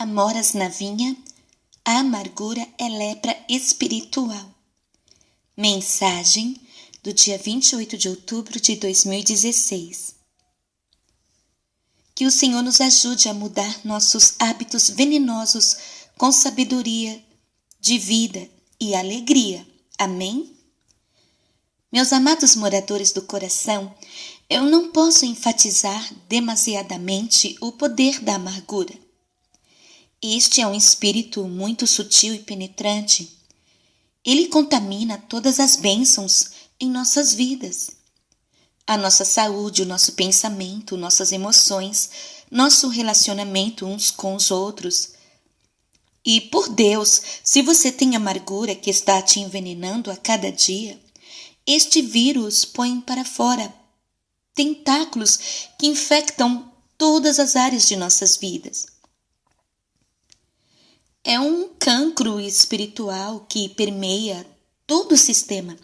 Amoras na vinha, a amargura é lepra espiritual. Mensagem do dia 28 de outubro de 2016. Que o Senhor nos ajude a mudar nossos hábitos venenosos com sabedoria de vida e alegria. Amém? Meus amados moradores do coração, eu não posso enfatizar demasiadamente o poder da amargura. Este é um espírito muito sutil e penetrante. Ele contamina todas as bênçãos em nossas vidas. A nossa saúde, o nosso pensamento, nossas emoções, nosso relacionamento uns com os outros. E por Deus, se você tem amargura que está te envenenando a cada dia, este vírus põe para fora tentáculos que infectam todas as áreas de nossas vidas. É um cancro espiritual que permeia todo o sistema.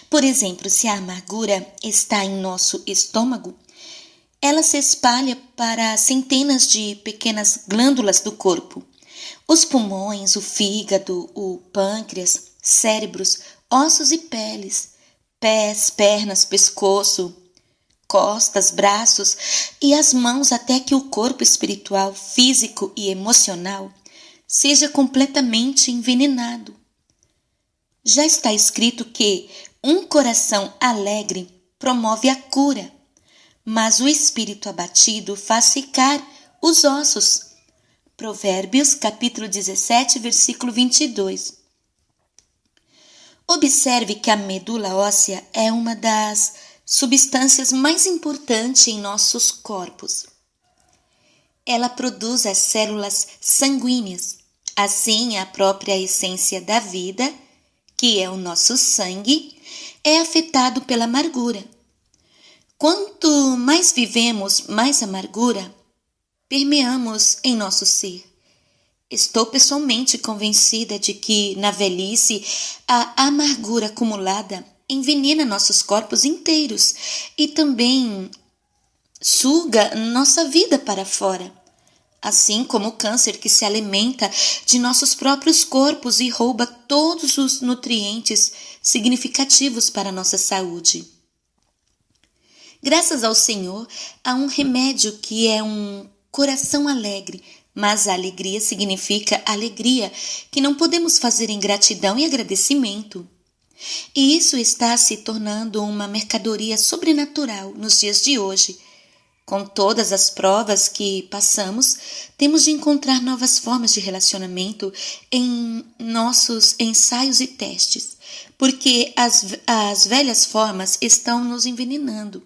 Por exemplo, se a amargura está em nosso estômago, ela se espalha para centenas de pequenas glândulas do corpo. Os pulmões, o fígado, o pâncreas, cérebros, ossos e peles, pés, pernas, pescoço, costas, braços e as mãos, até que o corpo espiritual, físico e emocional seja completamente envenenado. Já está escrito que um coração alegre promove a cura, mas o espírito abatido faz secar os ossos. Provérbios, capítulo 17, versículo 22. Observe que a medula óssea é uma das substâncias mais importantes em nossos corpos. Ela produz as células sanguíneas. Assim, a própria essência da vida, que é o nosso sangue, é afetado pela amargura. Quanto mais vivemos, mais amargura permeamos em nosso ser. Estou pessoalmente convencida de que, na velhice, a amargura acumulada envenena nossos corpos inteiros e também suga nossa vida para fora. Assim como o câncer que se alimenta de nossos próprios corpos e rouba todos os nutrientes significativos para a nossa saúde. Graças ao Senhor, há um remédio que é um coração alegre, mas a alegria significa alegria que não podemos fazer em gratidão e agradecimento. E isso está se tornando uma mercadoria sobrenatural nos dias de hoje. Com todas as provas que passamos, temos de encontrar novas formas de relacionamento em nossos ensaios e testes, porque as velhas formas estão nos envenenando.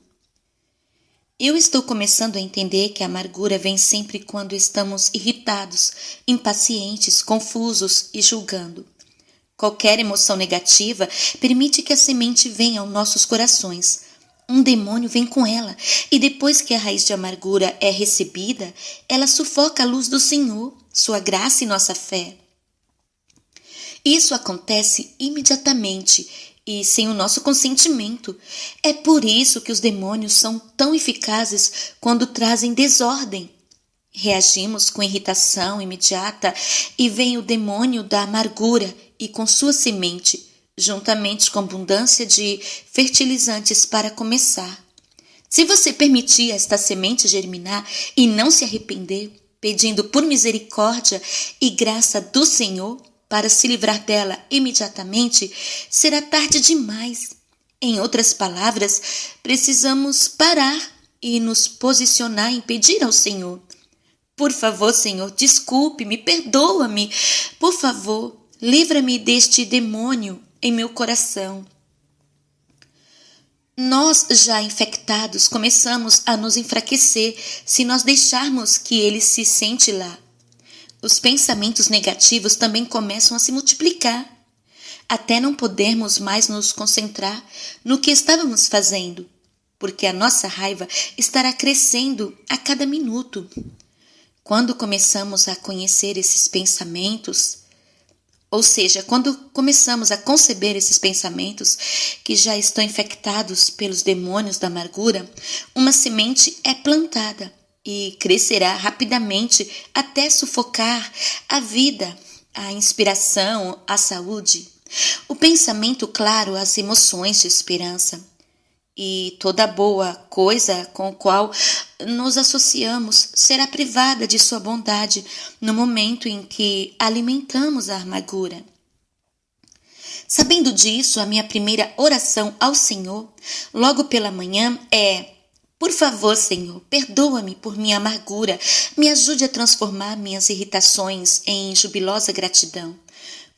Eu estou começando a entender que a amargura vem sempre quando estamos irritados, impacientes, confusos e julgando. Qualquer emoção negativa permite que a semente venha aos nossos corações. Um demônio vem com ela, e depois que a raiz de amargura é recebida, ela sufoca a luz do Senhor, sua graça e nossa fé. Isso acontece imediatamente e sem o nosso consentimento. É por isso que os demônios são tão eficazes quando trazem desordem. Reagimos com irritação imediata e vem o demônio da amargura e com sua semente, juntamente com abundância de fertilizantes para começar. Se você permitir esta semente germinar e não se arrepender, pedindo por misericórdia e graça do Senhor para se livrar dela imediatamente, será tarde demais. Em outras palavras, precisamos parar e nos posicionar em pedir ao Senhor: por favor, Senhor, desculpe-me, perdoa-me. Por favor, livra-me deste demônio em meu coração. Nós, já infectados, começamos a nos enfraquecer se nós deixarmos que ele se sente lá. Os pensamentos negativos também começam a se multiplicar, até não podermos mais nos concentrar no que estávamos fazendo, porque a nossa raiva estará crescendo a cada minuto. Quando começamos a conhecer esses pensamentos, ou seja, quando começamos a conceber esses pensamentos que já estão infectados pelos demônios da amargura, uma semente é plantada e crescerá rapidamente até sufocar a vida, a inspiração, a saúde, o pensamento claro, as emoções de esperança. E toda boa coisa com a qual nos associamos será privada de sua bondade no momento em que alimentamos a amargura. Sabendo disso, a minha primeira oração ao Senhor, logo pela manhã, é: por favor, Senhor, perdoa-me por minha amargura, me ajude a transformar minhas irritações em jubilosa gratidão.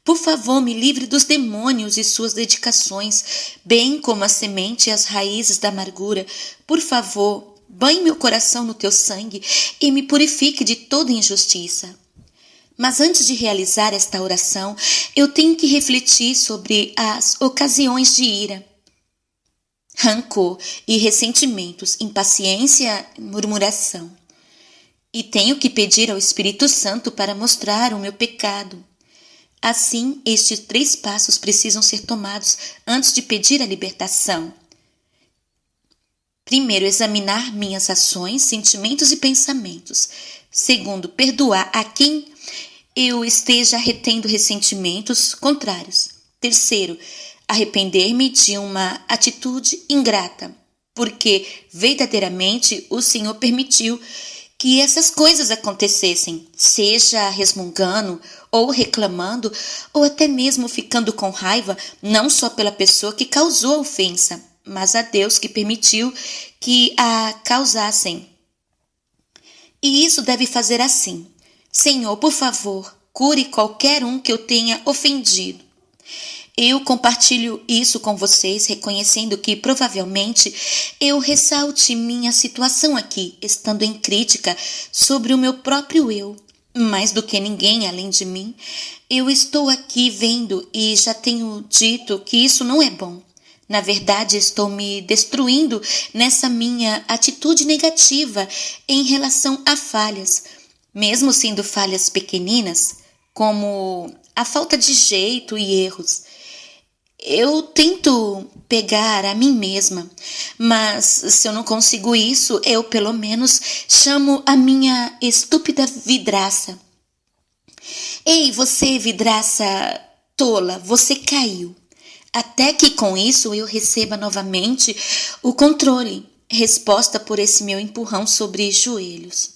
Por favor, me livre dos demônios e suas dedicações, bem como a semente e as raízes da amargura. Por favor, banhe meu coração no teu sangue e me purifique de toda injustiça. Mas antes de realizar esta oração, eu tenho que refletir sobre as ocasiões de ira, rancor e ressentimentos, impaciência e murmuração. E tenho que pedir ao Espírito Santo para mostrar o meu pecado. Assim, estes 3 passos precisam ser tomados antes de pedir a libertação. Primeiro, examinar minhas ações, sentimentos e pensamentos. Segundo, perdoar a quem eu esteja retendo ressentimentos contrários. Terceiro, arrepender-me de uma atitude ingrata, porque verdadeiramente o Senhor permitiu que essas coisas acontecessem, seja resmungando ou reclamando, ou até mesmo ficando com raiva, não só pela pessoa que causou a ofensa, mas a Deus que permitiu que a causassem. E isso deve fazer assim: Senhor, por favor, cure qualquer um que eu tenha ofendido. Eu compartilho isso com vocês, reconhecendo que provavelmente eu ressalte minha situação aqui, estando em crítica sobre o meu próprio eu. Mais do que ninguém além de mim, eu estou aqui vendo e já tenho dito que isso não é bom. Na verdade, estou me destruindo nessa minha atitude negativa em relação a falhas, mesmo sendo falhas pequeninas, como a falta de jeito e erros. Eu tento pegar a mim mesma, mas se eu não consigo isso, eu pelo menos chamo a minha estúpida vidraça. Ei, você vidraça tola, você caiu. Até que com isso eu receba novamente o controle, resposta por esse meu empurrão sobre joelhos.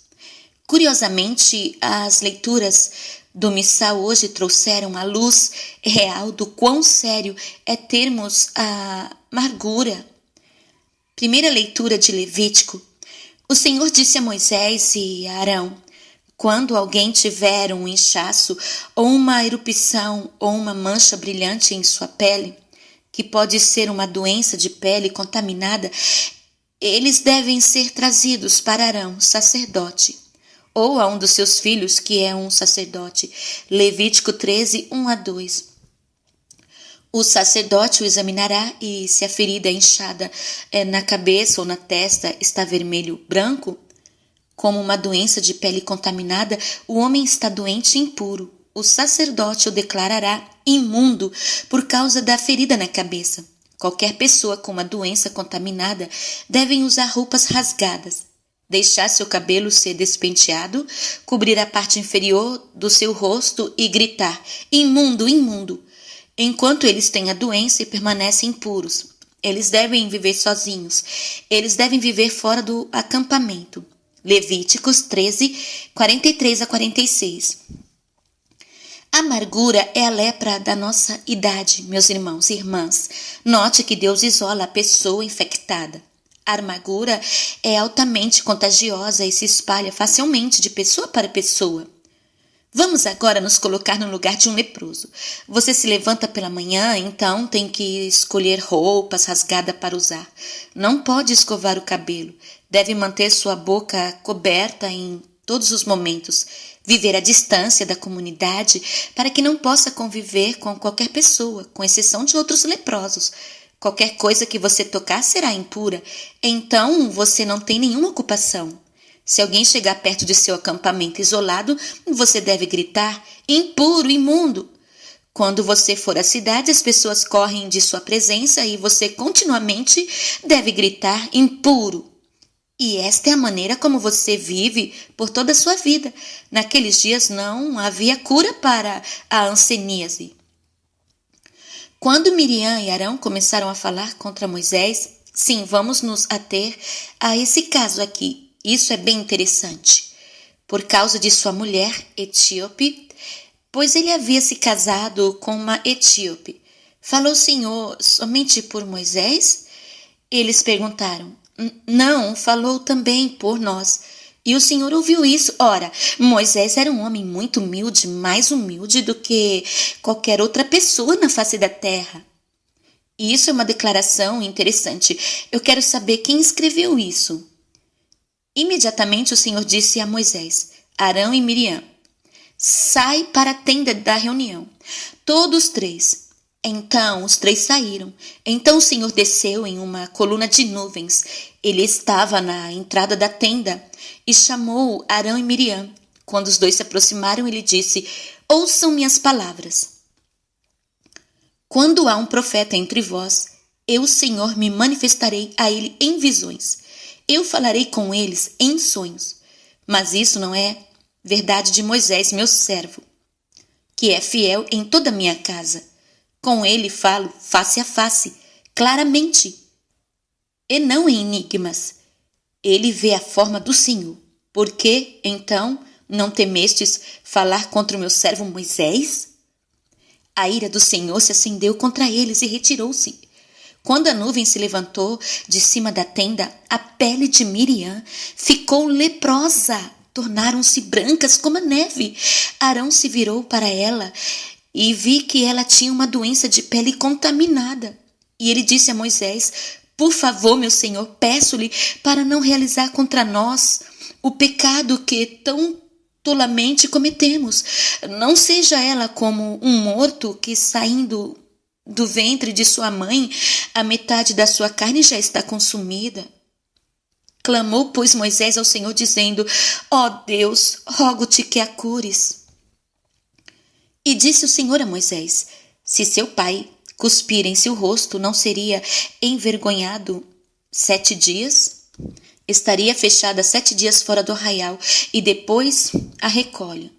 Curiosamente, as leituras do missal hoje trouxeram a luz real do quão sério é termos a amargura. Primeira leitura de Levítico. O Senhor disse a Moisés e a Arão: quando alguém tiver um inchaço ou uma erupção ou uma mancha brilhante em sua pele, que pode ser uma doença de pele contaminada, eles devem ser trazidos para Arão, sacerdote, ou a um dos seus filhos, que é um sacerdote. Levítico 13, 1-2. O sacerdote o examinará e, se a ferida inchada na cabeça ou na testa está vermelho branco, como uma doença de pele contaminada, o homem está doente e impuro. O sacerdote o declarará imundo por causa da ferida na cabeça. Qualquer pessoa com uma doença contaminada deve usar roupas rasgadas, deixar seu cabelo ser despenteado, cobrir a parte inferior do seu rosto e gritar: imundo, imundo, enquanto eles têm a doença e permanecem impuros. Eles devem viver sozinhos. Eles devem viver fora do acampamento. Levíticos 13, 43-46. A amargura é a lepra da nossa idade, meus irmãos e irmãs. Note que Deus isola a pessoa infectada. A amargura é altamente contagiosa e se espalha facilmente de pessoa para pessoa. Vamos agora nos colocar no lugar de um leproso. Você se levanta pela manhã, então tem que escolher roupas rasgadas para usar. Não pode escovar o cabelo. Deve manter sua boca coberta em todos os momentos. Viver à distância da comunidade para que não possa conviver com qualquer pessoa, com exceção de outros leprosos. Qualquer coisa que você tocar será impura. Então você não tem nenhuma ocupação. Se alguém chegar perto de seu acampamento isolado, você deve gritar: impuro, imundo. Quando você for à cidade, as pessoas correm de sua presença e você continuamente deve gritar: impuro. E esta é a maneira como você vive por toda a sua vida. Naqueles dias não havia cura para a hanseníase. Quando Miriam e Arão começaram a falar contra Moisés, sim, vamos nos ater a esse caso aqui. Isso é bem interessante. Por causa de sua mulher etíope, pois ele havia se casado com uma etíope. Falou o Senhor somente por Moisés? Eles perguntaram. Não, falou também por nós. E o Senhor ouviu isso. Ora, Moisés era um homem muito humilde, mais humilde do que qualquer outra pessoa na face da terra. E isso é uma declaração interessante. Eu quero saber quem escreveu isso. Imediatamente o Senhor disse a Moisés, Arão e Miriam, sai para a tenda da reunião, todos três. Então os três saíram. Então o Senhor desceu em uma coluna de nuvens. Ele estava na entrada da tenda e chamou Arão e Miriam. Quando os dois se aproximaram, ele disse, ouçam minhas palavras. Quando há um profeta entre vós, eu, Senhor, me manifestarei a ele em visões. Eu falarei com eles em sonhos. Mas isso não é verdade de Moisés, meu servo, que é fiel em toda a minha casa. Com ele falo face a face, claramente, e não em enigmas. Ele vê a forma do Senhor. Por que, então, não temestes falar contra o meu servo Moisés? A ira do Senhor se acendeu contra eles e retirou-se. Quando a nuvem se levantou de cima da tenda, a pele de Miriam ficou leprosa. Tornaram-se brancas como a neve. Arão se virou para ela e vi que ela tinha uma doença de pele contaminada. E ele disse a Moisés, por favor, meu senhor, peço-lhe para não realizar contra nós o pecado que tão tolamente cometemos. Não seja ela como um morto que, saindo do ventre de sua mãe, a metade da sua carne já está consumida. Clamou, pois, Moisés ao Senhor, dizendo, ó Deus, rogo-te que a cures. E disse o Senhor a Moisés, se seu pai cuspir em seu rosto, não seria envergonhado 7 dias? Estaria fechada 7 dias fora do arraial, e depois a recolhe.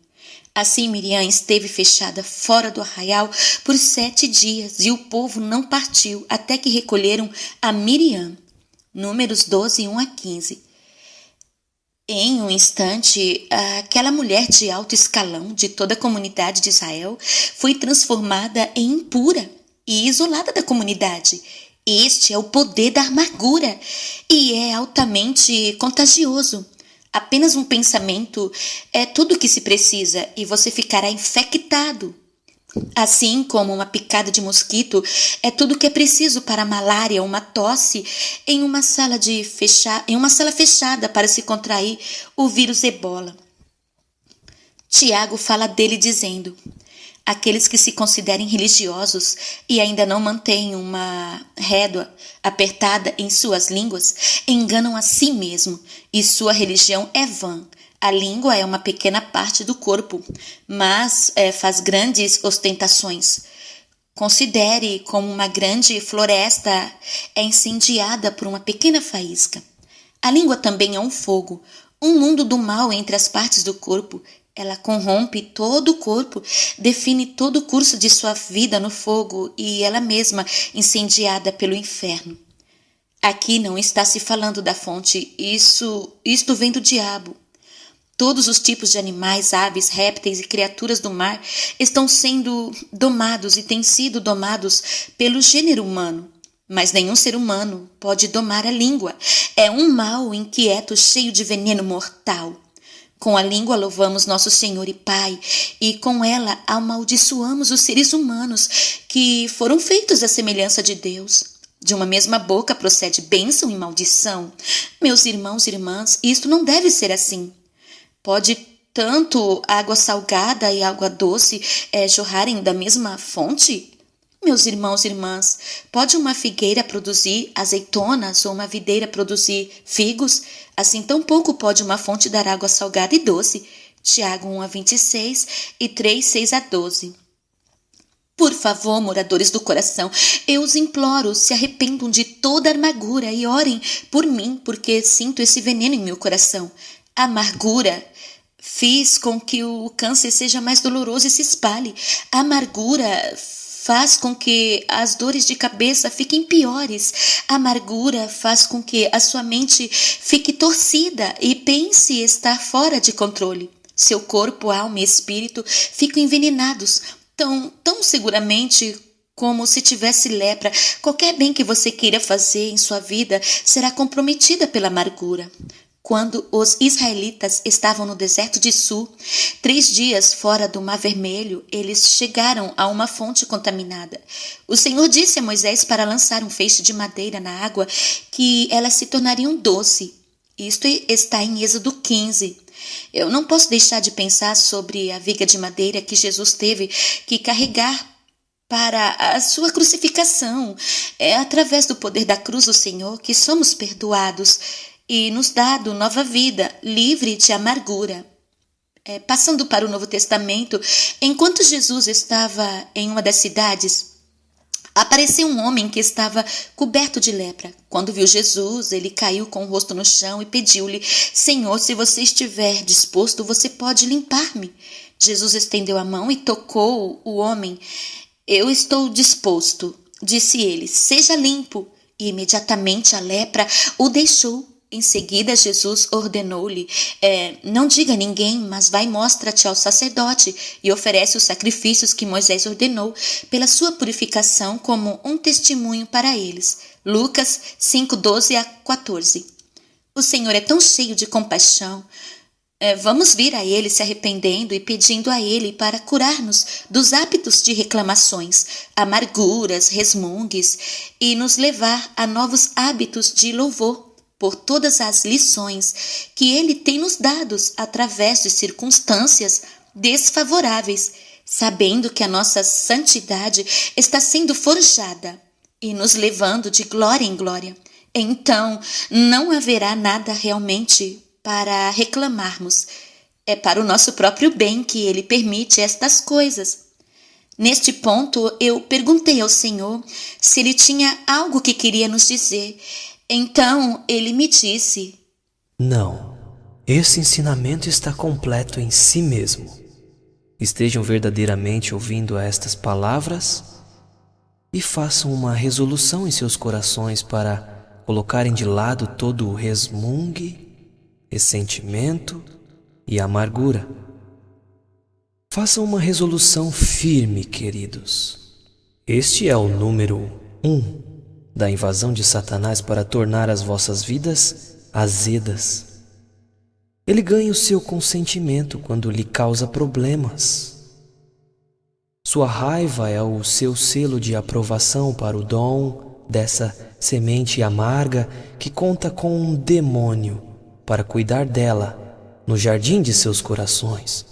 Assim Miriam esteve fechada fora do arraial por 7 dias, e o povo não partiu até que recolheram a Miriam. Números 12, 1 a 15. Em um instante, aquela mulher de alto escalão de toda a comunidade de Israel foi transformada em impura e isolada da comunidade. Este é o poder da amargura e é altamente contagioso. Apenas um pensamento é tudo o que se precisa e você ficará infectado. Assim como uma picada de mosquito é tudo o que é preciso para a malária ou uma tosse em uma sala fechada para se contrair o vírus ebola. Tiago fala dele dizendo, aqueles que se considerem religiosos e ainda não mantêm uma rédea apertada em suas línguas, enganam a si mesmo e sua religião é vã. A língua é uma pequena parte do corpo, mas faz grandes ostentações. Considere como uma grande floresta é incendiada por uma pequena faísca. A língua também é um fogo, um mundo do mal entre as partes do corpo. Ela corrompe todo o corpo, define todo o curso de sua vida no fogo e ela mesma incendiada pelo inferno. Aqui não está se falando da fonte, isto vem do diabo. Todos os tipos de animais, aves, répteis e criaturas do mar estão sendo domados e têm sido domados pelo gênero humano. Mas nenhum ser humano pode domar a língua. É um mal inquieto, cheio de veneno mortal. Com a língua louvamos nosso Senhor e Pai, e com ela amaldiçoamos os seres humanos que foram feitos à semelhança de Deus. De uma mesma boca procede bênção e maldição. Meus irmãos e irmãs, isto não deve ser assim. Pode tanto água salgada e água doce jorrarem da mesma fonte? Meus irmãos e irmãs, pode uma figueira produzir azeitonas ou uma videira produzir figos? Assim tampouco pode uma fonte dar água salgada e doce. Tiago 1 a 26 e 3, 6 a 12. Por favor, moradores do coração, eu os imploro, se arrependam de toda amargura e orem por mim, porque sinto esse veneno em meu coração. A amargura fiz com que o câncer seja mais doloroso e se espalhe. A amargura faz com que as dores de cabeça fiquem piores. A amargura faz com que a sua mente fique torcida e pense estar fora de controle. Seu corpo, alma e espírito ficam envenenados, tão seguramente como se tivesse lepra. Qualquer bem que você queira fazer em sua vida será comprometida pela amargura. Quando os israelitas estavam no deserto de Sur, 3 dias fora do Mar Vermelho, eles chegaram a uma fonte contaminada. O Senhor disse a Moisés para lançar um feixe de madeira na água, que elas se tornariam doce. Isto está em Êxodo 15. Eu não posso deixar de pensar sobre a viga de madeira que Jesus teve que carregar para a sua crucificação. É através do poder da cruz do Senhor que somos perdoados e nos dado nova vida, livre de amargura. Passando para o Novo Testamento, enquanto Jesus estava em uma das cidades, apareceu um homem que estava coberto de lepra. Quando viu Jesus, ele caiu com o rosto no chão e pediu-lhe: Senhor, se você estiver disposto, você pode limpar-me. Jesus estendeu a mão e tocou o homem. Eu estou disposto, disse ele, seja limpo. E imediatamente a lepra o deixou. Em seguida, Jesus ordenou-lhe: não diga a ninguém, mas vai e mostra-te ao sacerdote e oferece os sacrifícios que Moisés ordenou pela sua purificação como um testemunho para eles. Lucas 5:12-14. O Senhor é tão cheio de compaixão. Vamos vir a Ele se arrependendo e pedindo a Ele para curar-nos dos hábitos de reclamações, amarguras, resmungues e nos levar a novos hábitos de louvor por todas as lições que Ele tem nos dado através de circunstâncias desfavoráveis, sabendo que a nossa santidade está sendo forjada e nos levando de glória em glória. Então, não haverá nada realmente para reclamarmos. É para o nosso próprio bem que Ele permite estas coisas. Neste ponto, eu perguntei ao Senhor se Ele tinha algo que queria nos dizer. Então, Ele me disse: Não, esse ensinamento está completo em si mesmo. Estejam verdadeiramente ouvindo estas palavras e façam uma resolução em seus corações para colocarem de lado todo o resmungue, ressentimento e amargura. Façam uma resolução firme, queridos. Este é o número 1 da invasão de Satanás para tornar as vossas vidas azedas. Ele ganha o seu consentimento quando lhe causa problemas. Sua raiva é o seu selo de aprovação para o dom dessa semente amarga que conta com um demônio para cuidar dela no jardim de seus corações.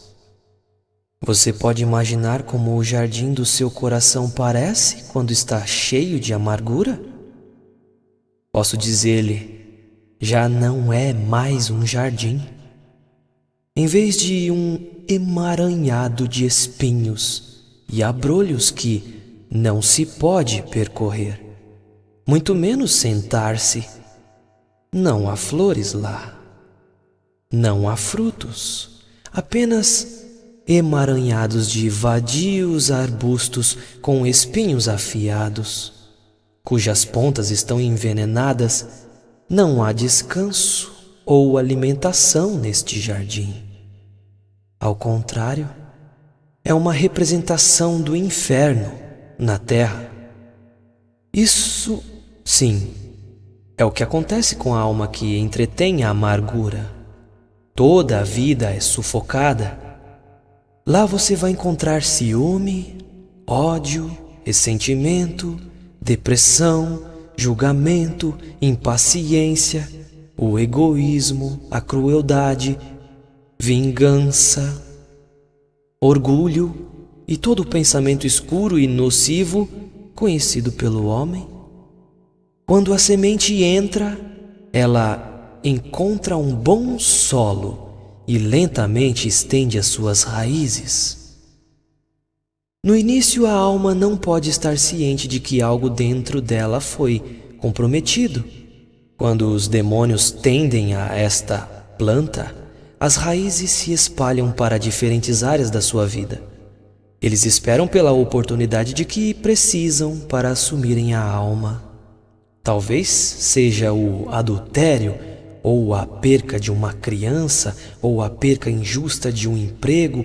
Você pode imaginar como o jardim do seu coração parece quando está cheio de amargura? Posso dizer-lhe, já não é mais um jardim. Em vez de um emaranhado de espinhos e abrolhos que não se pode percorrer, muito menos sentar-se, não há flores lá. Não há frutos, apenas emaranhados de vadios arbustos com espinhos afiados, cujas pontas estão envenenadas. Não há descanso ou alimentação neste jardim. Ao contrário, é uma representação do inferno na terra. Isso, sim, é o que acontece com a alma que entretém a amargura. Toda a vida é sufocada. Lá você vai encontrar ciúme, ódio, ressentimento, depressão, julgamento, impaciência, o egoísmo, a crueldade, vingança, orgulho e todo o pensamento escuro e nocivo conhecido pelo homem. Quando a semente entra, ela encontra um bom solo e lentamente estende as suas raízes. No início, a alma não pode estar ciente de que algo dentro dela foi comprometido. Quando os demônios tendem a esta planta, as raízes se espalham para diferentes áreas da sua vida. Eles esperam pela oportunidade de que precisam para assumirem a alma. Talvez seja o adultério, ou a perca de uma criança, ou a perca injusta de um emprego,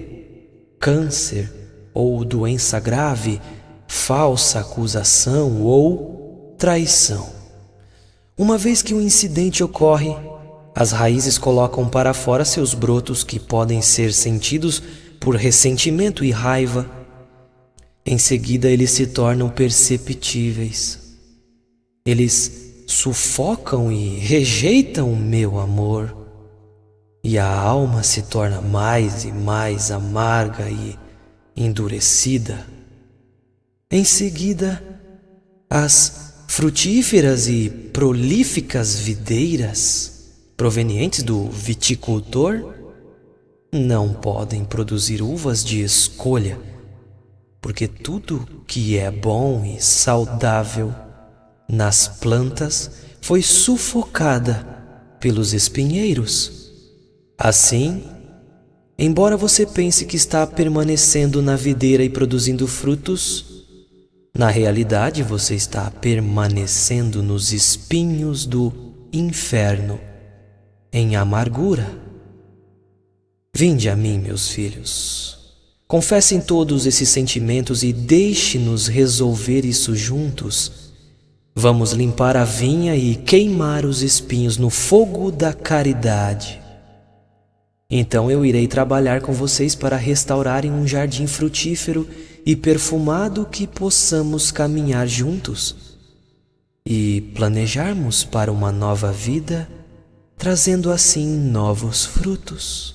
câncer, ou doença grave, falsa acusação ou traição. Uma vez que o incidente ocorre, as raízes colocam para fora seus brotos que podem ser sentidos por ressentimento e raiva. Em seguida, eles se tornam perceptíveis. Eles sufocam e rejeitam o meu amor, e a alma se torna mais e mais amarga e endurecida. Em seguida, as frutíferas e prolíficas videiras, provenientes do viticultor, não podem produzir uvas de escolha, porque tudo que é bom e saudável nas plantas foi sufocada pelos espinheiros. Assim, embora você pense que está permanecendo na videira e produzindo frutos, na realidade você está permanecendo nos espinhos do inferno, em amargura. Vinde a mim, meus filhos. Confessem todos esses sentimentos e deixe-nos resolver isso juntos. Vamos limpar a vinha e queimar os espinhos no fogo da caridade. Então eu irei trabalhar com vocês para restaurarem um jardim frutífero e perfumado que possamos caminhar juntos e planejarmos para uma nova vida, trazendo assim novos frutos.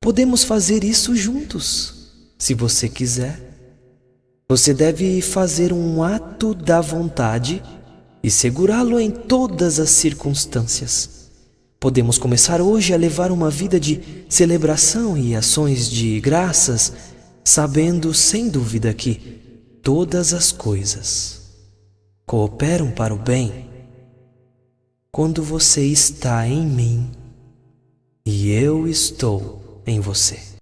Podemos fazer isso juntos, se você quiser. Você deve fazer um ato da vontade e segurá-lo em todas as circunstâncias. Podemos começar hoje a levar uma vida de celebração e ações de graças, sabendo sem dúvida que todas as coisas cooperam para o bem quando você está em mim e eu estou em você.